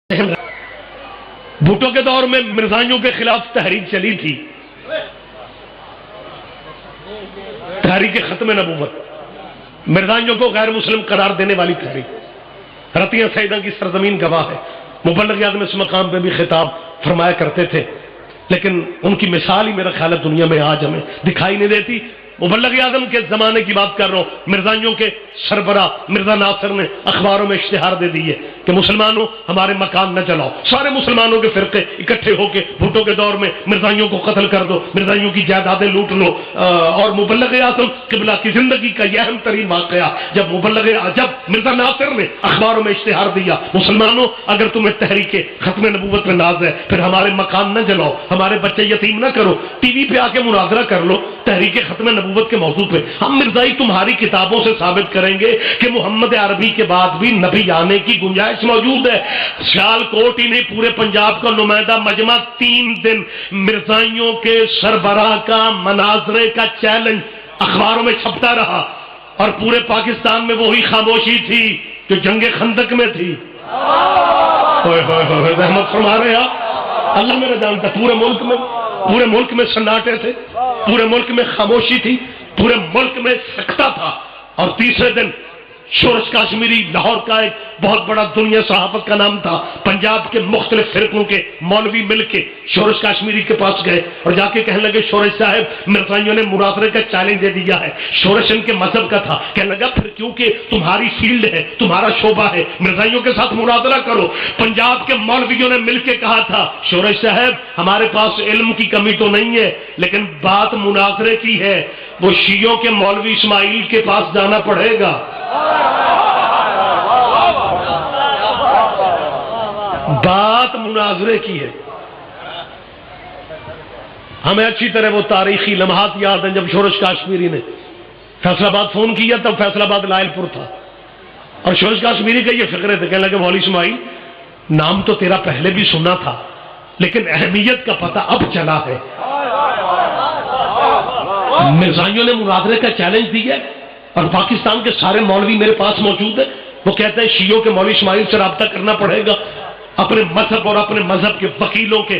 بھٹو کے دور میں مرزائیوں کے خلاف تحریک چلی تھی، تحریک ختم نبوت، مرزائیوں کو غیر مسلم قرار دینے والی تحریک۔ رتیہ سیدہ کی سرزمین گواہ ہے، مبلغ اعظم اس مقام پہ بھی خطاب فرمایا کرتے تھے، لیکن ان کی مثال ہی میرا خیال ہے دنیا میں آج ہمیں دکھائی نہیں دیتی۔ مبلغ اعظم کے زمانے کی بات کر رہا ہوں، مرزائیوں کے سربراہ مرزا ناصر نے اخباروں میں اشتہار دے دیے کہ مسلمانوں ہمارے مکان نہ جلاؤ، سارے مسلمانوں کے فرقے اکٹھے ہو کے بھٹو کے دور میں مرزائیوں کو قتل کر دو، مرزائیوں کی جائیدادیں لوٹ لو۔ اور مبلغ اعظم قبلہ کی زندگی کا یہ اہم ترین واقعہ جب مرزا ناصر نے اخباروں میں اشتہار دیا، مسلمانوں اگر تمہیں تحریک ختم نبوت میں ناز ہے پھر ہمارے مکان نہ جلاؤ، ہمارے بچے یتیم نہ کرو، ٹی وی پہ آ کے مناظرہ کر لو تحریک ختم نبوت کے موضوع پہ۔ ہم مرزائی تمہاری کتابوں سے ثابت کریں گے کہ محمد عربی کے بعد بھی نبی آنے کی گنجائش موجود ہے۔ سیال کوٹ ہی نہیں، پورے پنجاب کا نمائندہ مجمع 3 دن مرزائیوں کے سربراہ کا مناظرے کا چیلنج اخباروں میں چھپتا رہا، اور پورے پاکستان میں وہی خاموشی تھی جو جنگ خندق میں تھی۔ رحمت فرما رہے آپ، اللہ میرا جانتا، پورے ملک میں سناٹے تھے، پورے ملک میں خاموشی تھی، پورے ملک میں سکتہ تھا۔ اور تیسرے دن شورش کاشمیری، لاہور کا ایک بہت بڑا دنیا صحافت کا نام تھا، پنجاب کے مختلف فرقوں کے مولوی مل کے شورش کاشمیری کے پاس گئے اور جا کے کہنے لگے شورش صاحب مرزائیوں نے مناظرے کا چیلنج دے دیا ہے۔ شورش ان کے مذہب کا تھا، کہنے لگا پھر کیونکہ تمہاری فیلڈ ہے، تمہارا شعبہ ہے، مرزائیوں کے ساتھ مناظرہ کرو۔ پنجاب کے مولویوں نے مل کے کہا تھا شورش صاحب ہمارے پاس علم کی کمی تو نہیں ہے، لیکن بات مناظرے کی ہے، وہ شیعوں کے مولوی اسماعیل کے پاس جانا پڑے گا۔ بات مناظرے کی ہے۔ ہمیں اچھی طرح وہ تاریخی لمحات یاد ہیں جب شورش کاشمیری نے فیصل آباد فون کیا، تب فیصل آباد لائل پور تھا، اور شورش کاشمیری کا یہ فکرے تھے، کہنے لگے مولوی اسماعیل نام تو تیرا پہلے بھی سنا تھا لیکن اہمیت کا پتہ اب چلا ہے۔ مرزائیوں نے مناظرے کا چیلنج دیا اور پاکستان کے سارے مولوی میرے پاس موجود ہیں، وہ کہتے ہیں شیعوں کے مولوی اسماعیل سے رابطہ کرنا پڑے گا، اپنے مذہب اور اپنے مذہب کے وکیلوں کے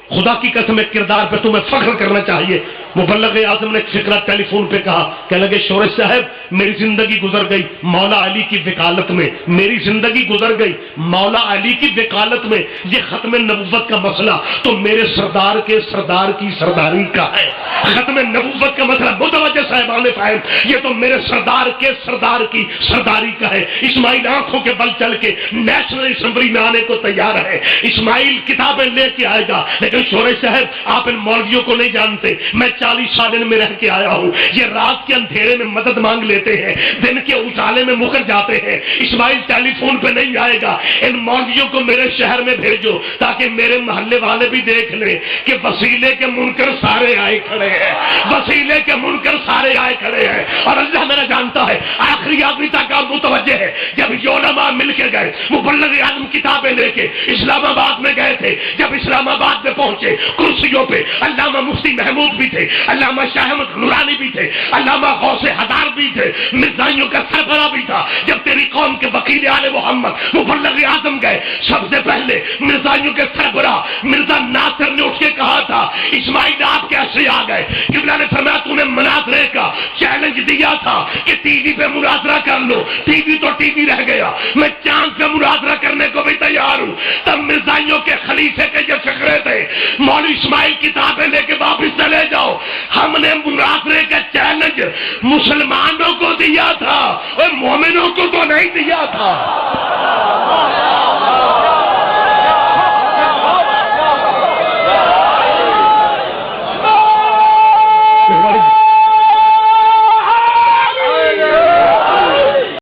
خدا کی قسم کردار پہ تمہیں فخر کرنا چاہیے۔ مبلغ اعظم نے ایک فکرہ ٹیلی فون پہ کہا، کہنے لگے شورش صاحب میری زندگی گزر گئی مولا علی کی وکالت میں، میری زندگی گزر گئی مولا علی کی وکالت میں، یہ ختم نبوت کا مسئلہ تو میرے سردار کے سردار کی سرداری کا ہے۔ ختم نبوت کا مسئلہ متوجہ صاحبان فاہم، یہ تو میرے سردار کے سردار کی سرداری کا ہے۔ اسماعیل آنکھوں کے بل چل کے نیشنل اسمبلی میں آنے کو تیار ہے، اسماعیل کتابیں لے کے آئے گا، لیکن شورش صاحب آپ ان مولویوں کو نہیں جانتے، میں 40 سال ان میں رہ کے آیا ہوں، یہ رات کے اندھیرے میں مدد مانگ لیتے ہیں، دن کے اجالے میں مکر جاتے ہیں۔ اسماعیل ٹیلی فون پہ نہیں آئے گا، ان مولویوں کو میرے شہر میں بھیجو تاکہ میرے محلے والے بھی دیکھ لیں کہ وسیلے کے منکر سارے آئے کھڑے ہیں، وسیلے کے منکر سارے آئے کھڑے ہیں۔ اور اللہ میرا جانتا ہے آخری آدمی تک آپ متوجہ ہے، جب علماء مل کے گئے، مبلغ اعظم کتابیں لے کے اسلام آباد میں گئے تھے، جب اسلام آباد میں پہنچے کرسیوں پہ علامہ مفتی محمود بھی تھے، علامہ شاہ احمد نورانی بھی تھے، علامہ غوث حدار بھی تھے، مرزائیوں کا سربراہ بھی تھا۔ جب تیری قوم کے وکیل آل محمد مبلغ اعظم گئے، سب سے پہلے مرزائیوں کے سربراہ مرزا ناصر نے اٹھ کے کہا تھا اسماعیل آپ کیسے آ گئے؟ قبلہ نے فرمایا تو نے مناظرے کا چیلنج دیا تھا کہ ٹی وی پہ مناظرہ کر لو، ٹی وی تو ٹی وی رہ گیا، میں چاند پہ مناظرہ کرنے کو بھی تیار ہوں۔ تب مرزائیوں کے خلیفے کے یہ فکرے تھے، مولوی اسماعیل کتابیں لے کے واپس چلے جاؤ، ہم نے مناظرے کا چیلنج مسلمانوں کو دیا تھا اور مومنوں کو تو نہیں دیا تھا۔